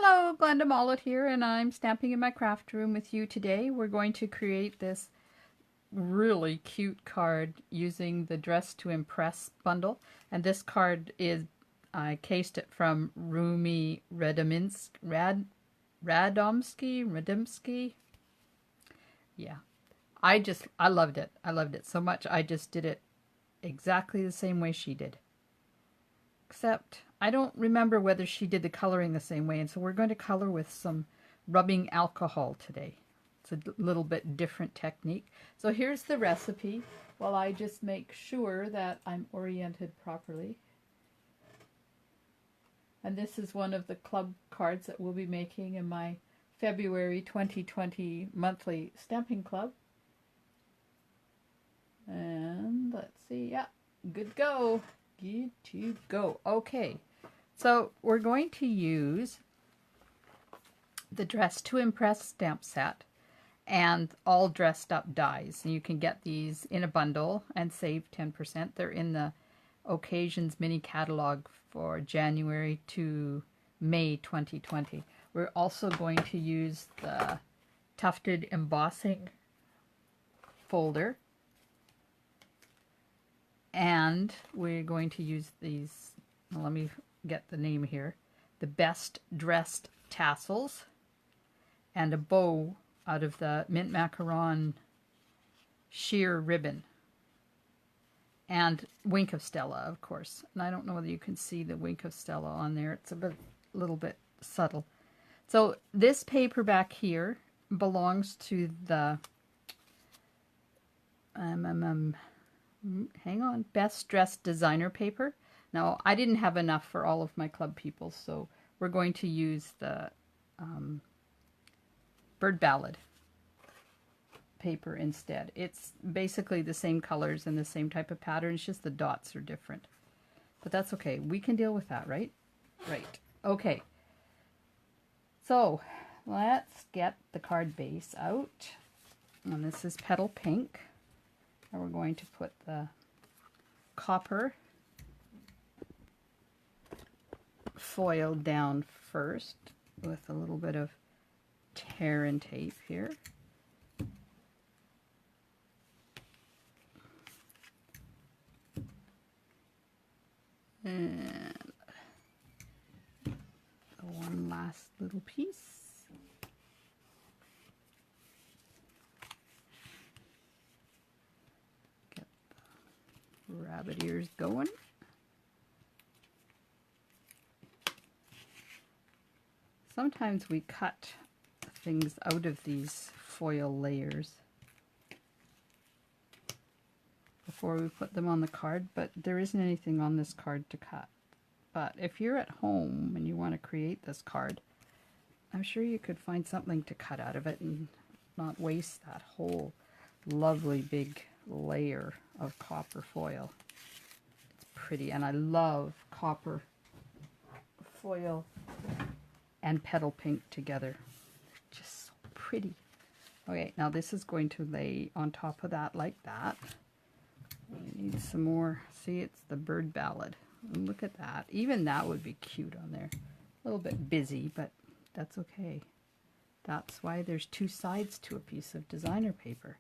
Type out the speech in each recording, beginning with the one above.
Hello, Glenda Mollett here, and I'm stamping in my craft room with you today. We're going to create this really cute card using the Dress to Impress bundle. And this card is, I cased it from Rumi Radomski. Yeah, I loved it. I loved it so much. I just did it exactly the same way she did. Except I don't remember whether she did the coloring the same way, and so we're going to color with some rubbing alcohol today. It's a little bit different technique. So here's the recipe while I just make sure that I'm oriented properly. And this is one of the club cards that we'll be making in my February 2020 monthly stamping club. And let's see, yeah, good to go. Good to go. Okay, so we're going to use the Dress to Impress stamp set and all dressed up dies. And you can get these in a bundle and save 10%. They're in the Occasions mini catalog for January to May 2020. We're also going to use the tufted embossing folder. And we're going to use these, let me get the name here, the Best Dressed Tassels, and a bow out of the Mint Macaron sheer ribbon. And Wink of Stella, of course. And I don't know whether you can see the Wink of Stella on there. It's a little bit subtle. So this paper back here belongs to the hang on, Best Dressed Designer paper. Now, I didn't have enough for all of my club people, so we're going to use the Bird Ballad paper instead. It's basically the same colors and the same type of pattern, it's just the dots are different. But that's okay, we can deal with that, right? Right, okay. So, let's get the card base out. And this is Petal Pink. And we're going to put the copper foil down first with a little bit of tear and tape here. And one last little piece. Rabbit ears going. Sometimes we cut things out of these foil layers before we put them on the card, but there isn't anything on this card to cut. But if you're at home and you want to create this card, I'm sure you could find something to cut out of it and not waste that whole lovely big layer of copper foil. It's pretty, and I love copper foil and petal pink together. Just so pretty. Okay, now this is going to lay on top of that like that. We need some more. See, it's the Bird Ballad. And look at that. Even that would be cute on there. A little bit busy, but that's okay. That's why there's two sides to a piece of designer paper.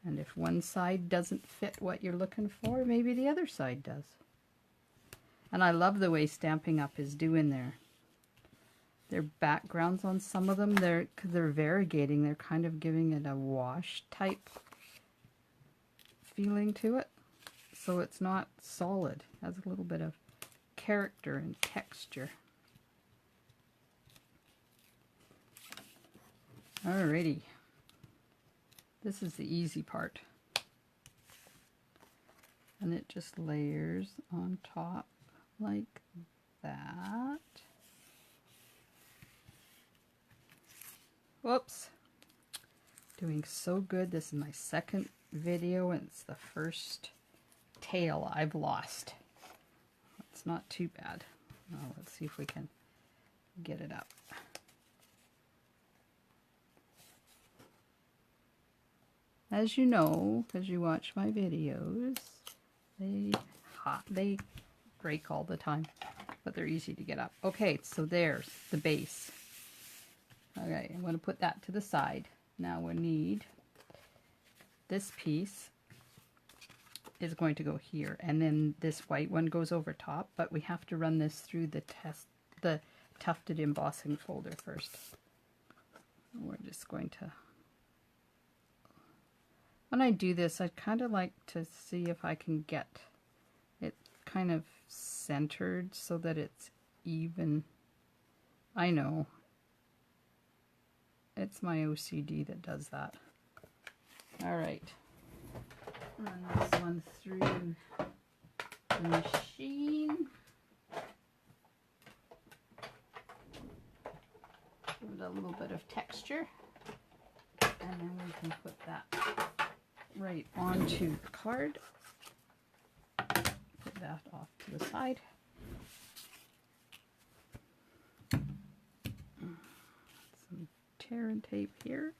And if one side doesn't fit what you're looking for, maybe the other side does. And I love the way Stampin' Up! Is doing their backgrounds on some of them. They're variegating. They're kind of giving it a wash type feeling to it. So it's not solid. It has a little bit of character and texture. Alrighty. This is the easy part. And it just layers on top like that. Whoops. Doing so good. This is my second video and it's the first tail I've lost. It's not too bad. Well, let's see if we can get it up. As you know, because you watch my videos, they break all the time. but they're easy to get up. Okay, so there's the base. Okay, I'm going to put that to the side. Now we need this piece is going to go here, and then this white one goes over top, but we have to run this through the tufted embossing folder first. We're just going to, when I do this, I kind of like to see if I can get it kind of centered so that it's even. I know it's my OCD that does that. All right. Run this one through the machine. Give it a little bit of texture. And then we can put that right onto the card. Put that off to the side. Some tear and tape here.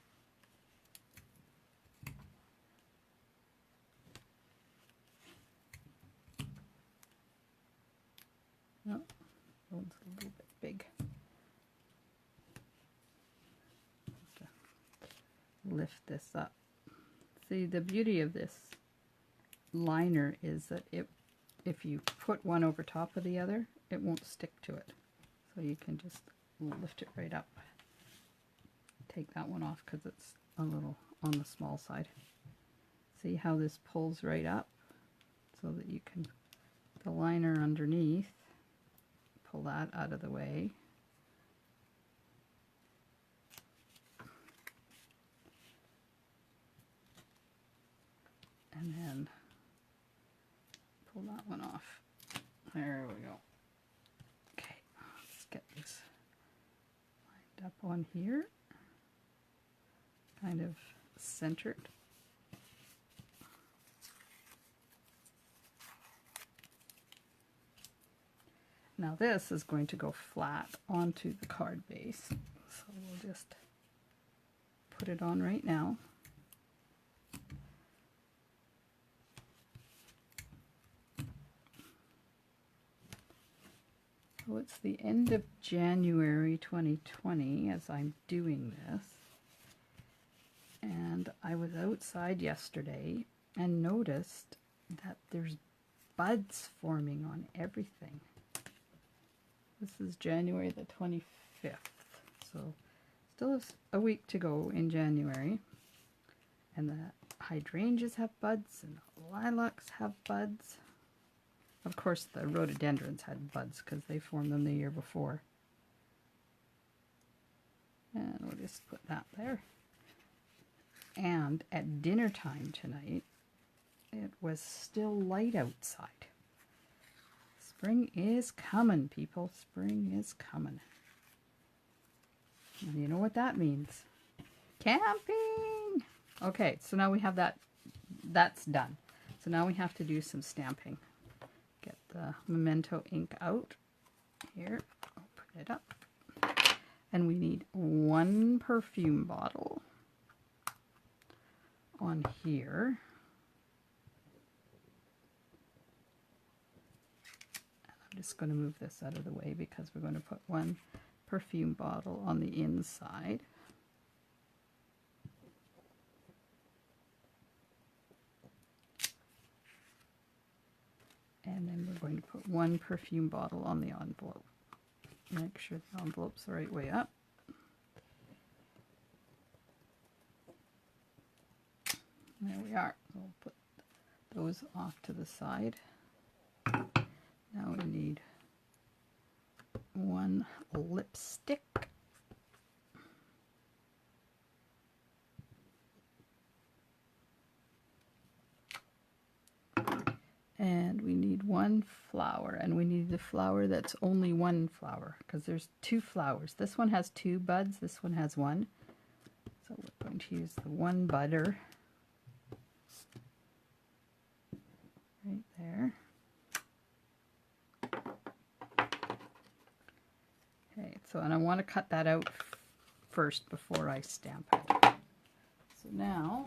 Oh, that one's a little bit big. Lift this up. See, the beauty of this liner is that if you put one over top of the other, it won't stick to it. So you can just lift it right up. Take that one off because it's a little on the small side. See how this pulls right up so that you can, the liner underneath, pull that out of the way. And then pull that one off. There we go. Okay, let's get this lined up on here. Kind of centered. Now this is going to go flat onto the card base. So we'll just put it on right now. So it's the end of January 2020 as I'm doing this. And I was outside yesterday and noticed that there's buds forming on everything. This is January the 25th, so still a week to go in January. And the hydrangeas have buds and the lilacs have buds. Of course, the rhododendrons had buds because they formed them the year before. And we'll just put that there. And at dinner time tonight, it was still light outside. Spring is coming, people. Spring is coming. And you know what that means? Camping! Okay, so now we have that. That's done. So now we have to do some stamping. Get the Memento ink out. Here, open it up. And we need one perfume bottle on here. I'm just going to move this out of the way because we're going to put one perfume bottle on the inside. And then we're going to put one perfume bottle on the envelope. Make sure the envelope's the right way up. There we are. We'll put those off to the side. Now we need one lipstick. And we need one flower, and we need the flower that's only one flower because there's two flowers. This one has two buds, this one has one. So we're going to use the one budder right there. Okay, so and I want to cut that out first before I stamp it. So now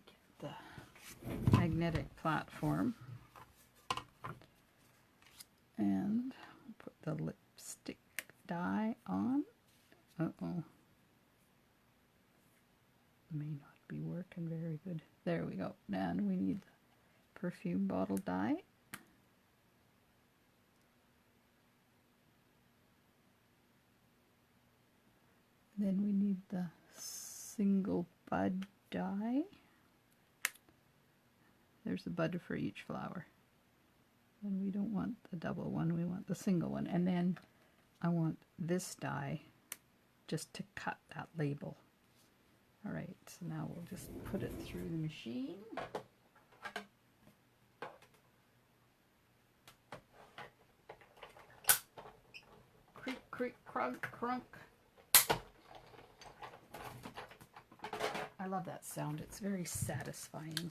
get the magnetic platform, lipstick dye on. Uh-oh. May not be working very good. There we go. And we need the perfume bottle dye. Then we need the single bud dye. There's a bud for each flower. And we don't want the double one, we want the single one. And then I want this dye just to cut that label. All right, so now we'll just put it through the machine. Creak, creak, crunk, crunk. I love that sound. It's very satisfying.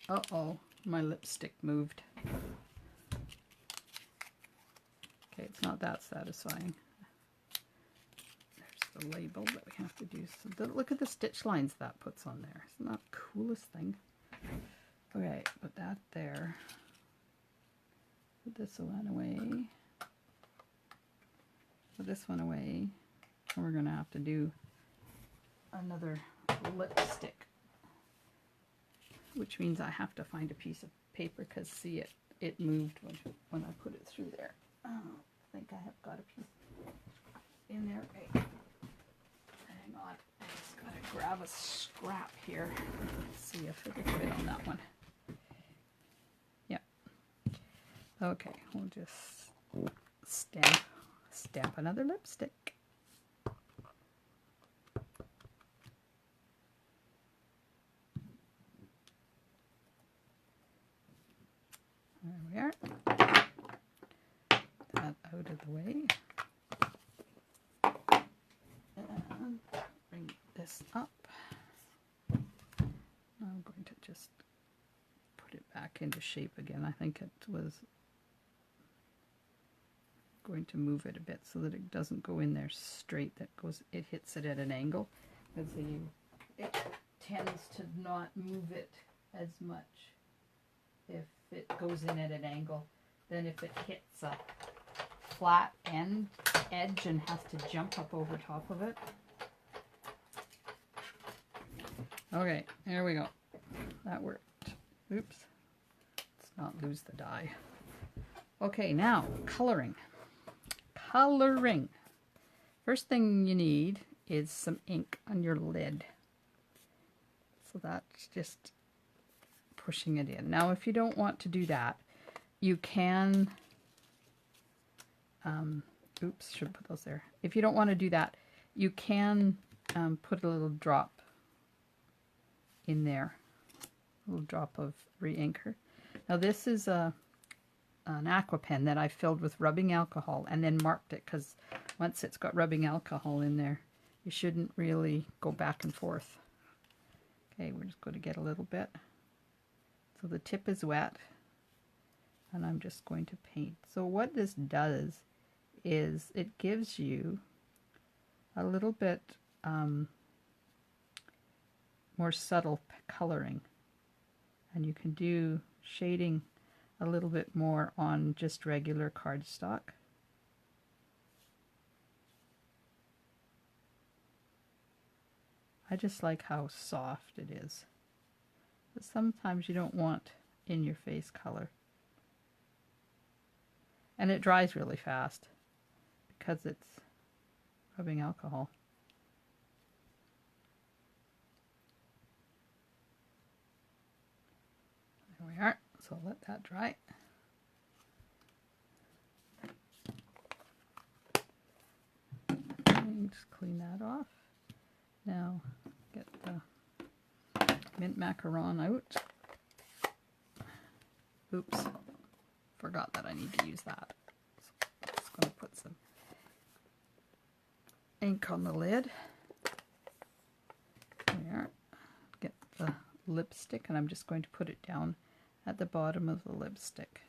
Uh-oh, my lipstick moved. Okay, it's not that satisfying. There's the label that we have to do. So look at the stitch lines that puts on there. Isn't that the coolest thing? Okay, put that there. Put this one away. Put this one away. And we're going to have to do another lipstick, which means I have to find a piece of paper because see it moved when I put it through there. Oh, I think I have got a piece in there. Right. Hang on, I just gotta grab a scrap here. Let's see if it'll fit on that one. Yeah. Okay, we'll just stamp another lipstick. There we are. That out of the way. And bring this up. I'm going to just put it back into shape again. I think it was going to move it a bit so that it doesn't go in there straight. It hits it at an angle. Because it tends to not move it as much if it goes in at an angle than if it hits a flat edge and has to jump up over top of it. Okay, there we go. That worked. Oops. Let's not lose the dye. Okay, now coloring. Coloring. First thing you need is some ink on your lid. So that's just pushing it in. Now, if you don't want to do that, you can, oops, should put those there. If you don't want to do that, you can put a little drop in there, a little drop of re-inker. Now, this is an aqua pen that I filled with rubbing alcohol and then marked it, because once it's got rubbing alcohol in there, you shouldn't really go back and forth. Okay, we're just going to get a little bit. So the tip is wet, and I'm just going to paint. So what this does is it gives you a little bit more subtle coloring, and you can do shading a little bit more on just regular cardstock. I just like how soft it is. But sometimes you don't want in your face color. And it dries really fast because it's rubbing alcohol. There we are. So I'll let that dry. And just clean that off. Now get the mint macaron out. Oops, forgot that I need to use that. So I'm just going to put some ink on the lid. There. Get the lipstick, and I'm just going to put it down at the bottom of the lipstick.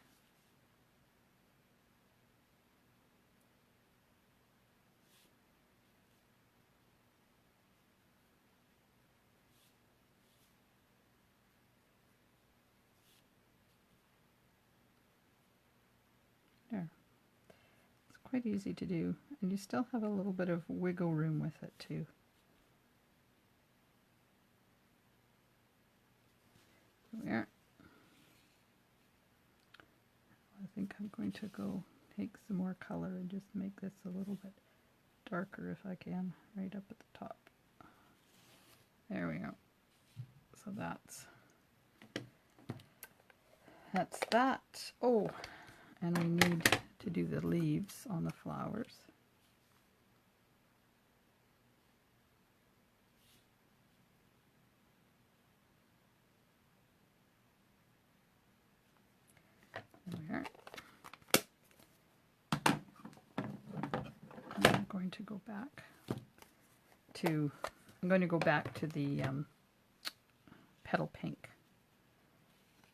There. quite easy to do, and you still have a little bit of wiggle room with it too. There. I think I'm going to go take some more color and just make this a little bit darker if I can, right up at the top. There we go. So that's that. Oh, and we need to do the leaves on the flowers. There we are. And I'm going to go back to the petal pink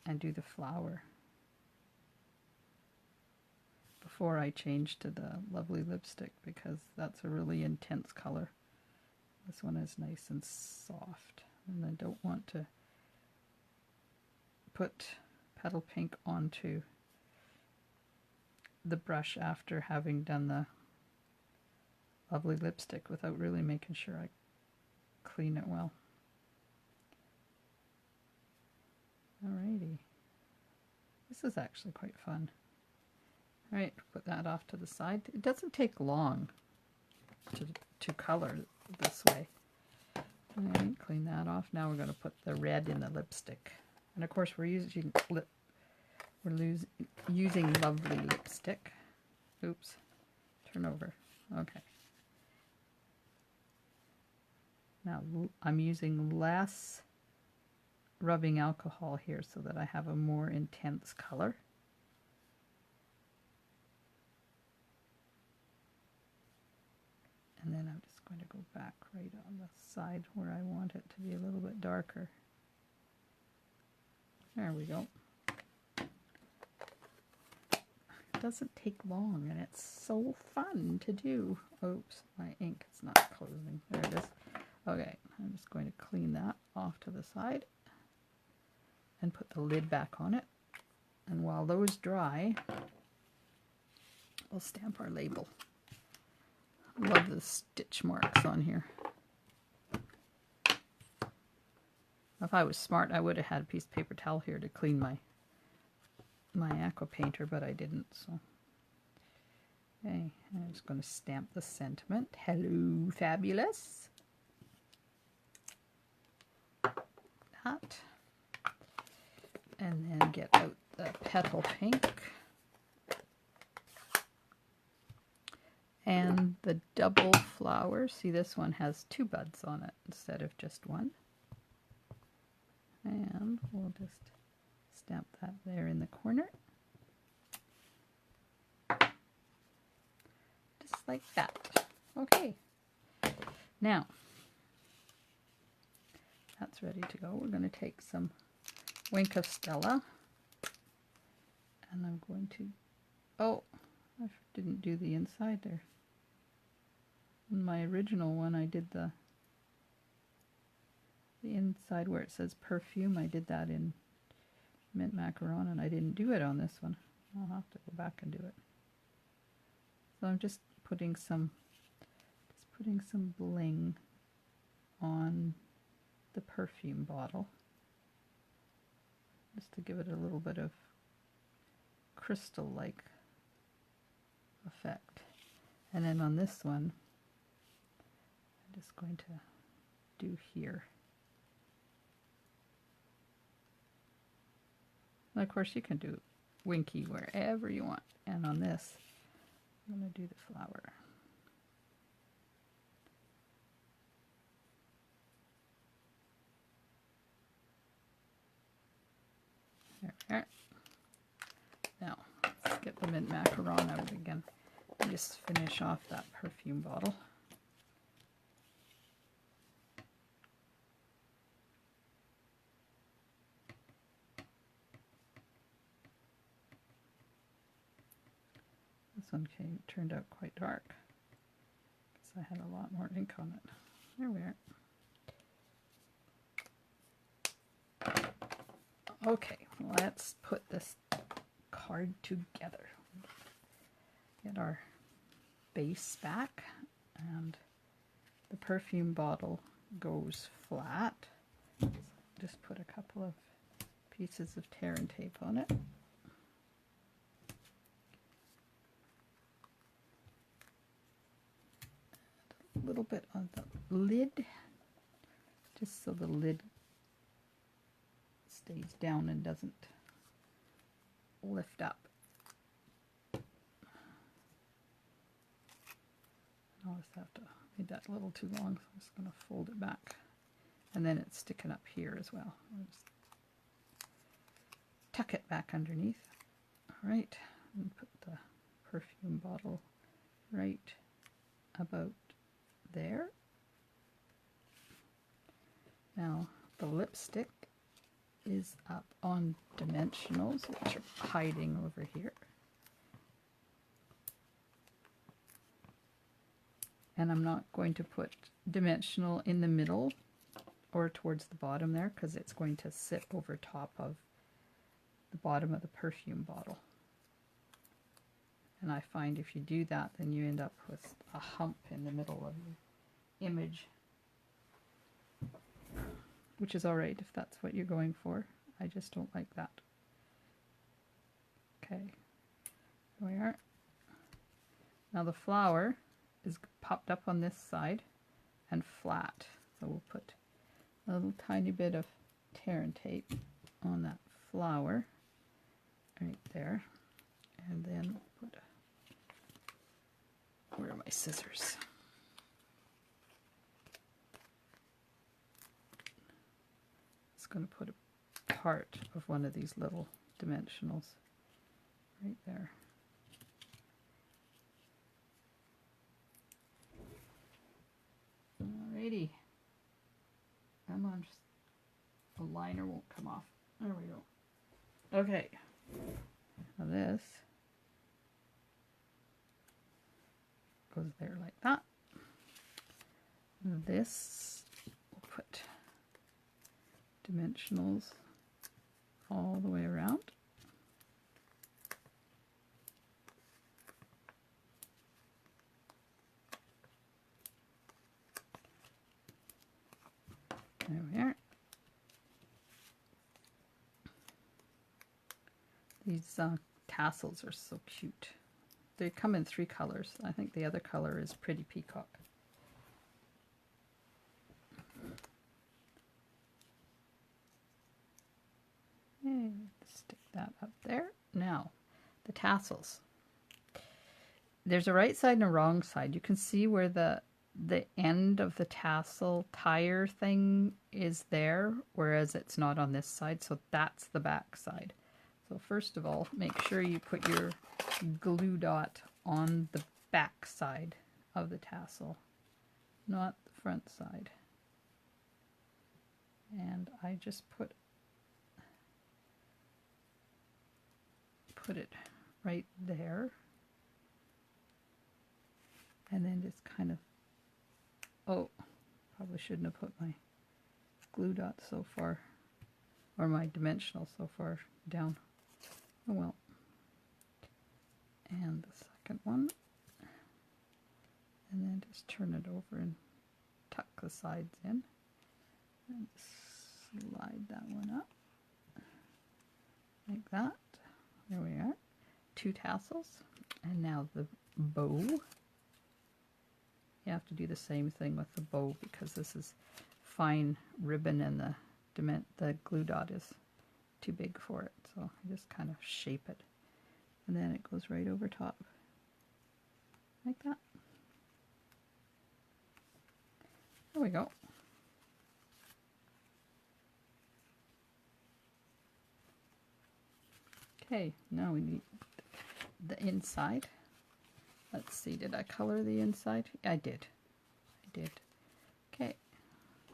and do the flower before I change to the lovely lipstick, because that's a really intense color. This one is nice and soft, and I don't want to put petal pink onto the brush after having done the lovely lipstick without really making sure I clean it well. Alrighty. This is actually quite fun. Alright, put that off to the side. It doesn't take long to color this way. Alright, clean that off. Now we're going to put the red in the lipstick. And of course we're using lovely lipstick. Oops. Turn over. Okay. Now I'm using less rubbing alcohol here so that I have a more intense color. And then I'm just going to go back right on the side where I want it to be a little bit darker. There we go. It doesn't take long, and it's so fun to do. Oops, my ink is not closing. There it is. Okay, I'm just going to clean that off to the side and put the lid back on it. And while those dry, we'll stamp our label. Love the stitch marks on here. If I was smart, I would have had a piece of paper towel here to clean my aqua painter, but I didn't. So, okay, I'm just going to stamp the sentiment. Hello, fabulous. That, and then get out the petal pink and the double flower. See, this one has 2 buds on it instead of just 1. And we'll just stamp that there in the corner. Just like that. Okay. Now, that's ready to go. We're going to take some Wink of Stella. And I'm going to... Oh, I didn't do the inside there. In my original one, I did the inside where it says perfume. I did that in mint macaron, and I didn't do it on this one. I'll have to go back and do it. So I'm just putting some bling on the perfume bottle, just to give it a little bit of crystal-like effect. And then on this one, I'm just going to do here. And of course you can do winky wherever you want. And on this, I'm going to do the flower. There we are. Now, let's get the mint macaron out again and just finish off that perfume bottle. This one turned out quite dark because I had a lot more ink on it. There we are. Okay, let's put this card together. Get our base back, and the perfume bottle goes flat. Just put a couple of pieces of tear and tape on it. A little bit on the lid, just so the lid stays down and doesn't lift up. I always have to, made that a little too long, so I'm just going to fold it back. And then it's sticking up here as well. I'll just tuck it back underneath. All right, and put the perfume bottle right about there. Now the lipstick is up on dimensionals, which are hiding over here. And I'm not going to put dimensional in the middle or towards the bottom there, because it's going to sit over top of the bottom of the perfume bottle. And I find if you do that, then you end up with a hump in the middle of your image, which is alright if that's what you're going for. I just don't like that. Okay, here we are. Now the flower is popped up on this side and flat, so we'll put a little tiny bit of tear and tape on that flower right there, and then we'll put where are my scissors? It's going to put a part of one of these little dimensionals right there. Alrighty. Come on, just the liner won't come off. There we go. Okay. Now this goes there like that. This we'll put dimensionals all the way around. There we are. These tassels are so cute. They come in 3 colors. I think the other color is Pretty Peacock. Okay, stick that up there. Now, the tassels. There's a right side and a wrong side. You can see where the end of the tassel tire thing is there, whereas it's not on this side, so that's the back side. So first of all, make sure you put your glue dot on the back side of the tassel, not the front side. And I just put it right there, and then just kind of, oh, probably shouldn't have put my glue dot so far, or my dimensional so far down. Oh well. And the second one, and then just turn it over and tuck the sides in, and slide that one up like that. There we are. 2 tassels, and now the bow. You have to do the same thing with the bow because this is fine ribbon and the glue dot is too big for it. So I just kind of shape it, and then it goes right over top like that. There we go. Okay, now we need the inside. Let's see, did I color the inside? I did. Okay.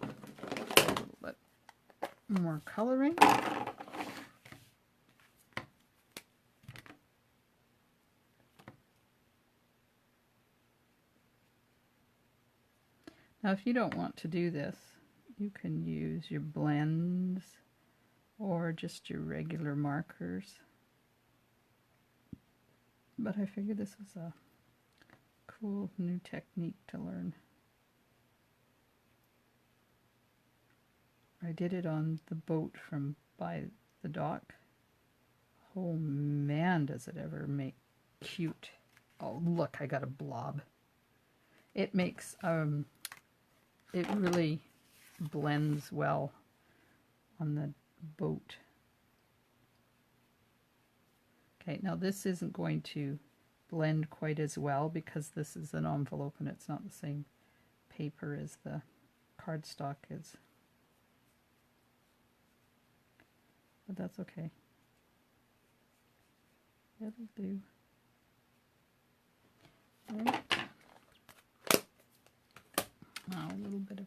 A little bit more coloring. Now, if you don't want to do this, you can use your blends or just your regular markers. But I figured this was a cool new technique to learn. I did it on the boat from by the dock. Oh man, does it ever make cute. Oh look, I got a blob. It makes, it really blends well on the boat. Okay, now this isn't going to blend quite as well because this is an envelope and it's not the same paper as the cardstock is. But that's okay. It'll do. Right. Now a little bit of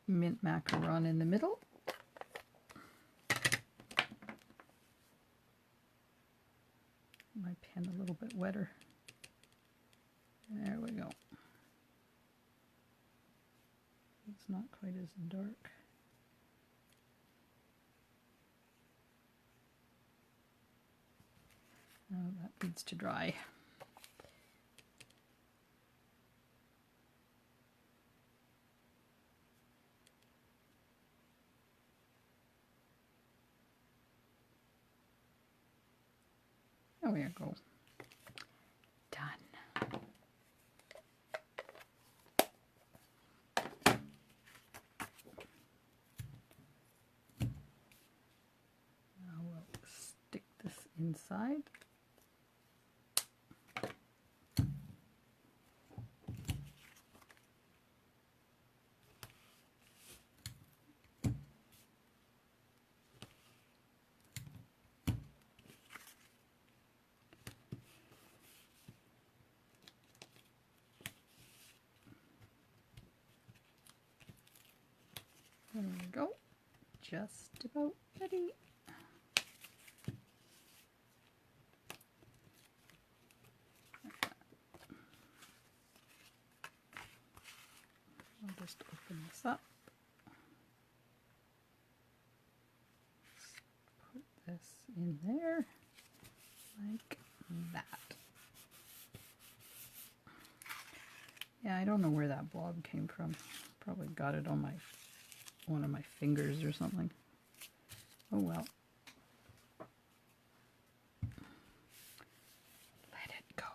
mint macaron in the middle. My pen a little bit wetter. There we go. It's not quite as dark. Oh, that needs to dry. There we go. Done. Now we'll stick this inside. There we go. Just about ready. I'll just open this up. Put this in there like that. Yeah, I don't know where that blob came from. Probably got it on one of my fingers or something. Oh well. Let it go.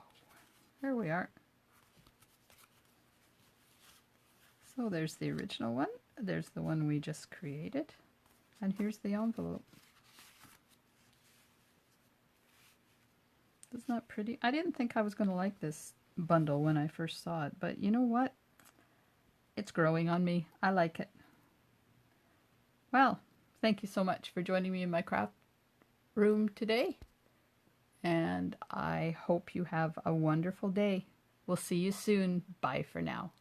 There we are. So there's the original one. There's the one we just created. And here's the envelope. Isn't that pretty? I didn't think I was going to like this bundle when I first saw it, but you know what? It's growing on me. I like it. Well, thank you so much for joining me in my craft room today. And I hope you have a wonderful day. We'll see you soon. Bye for now.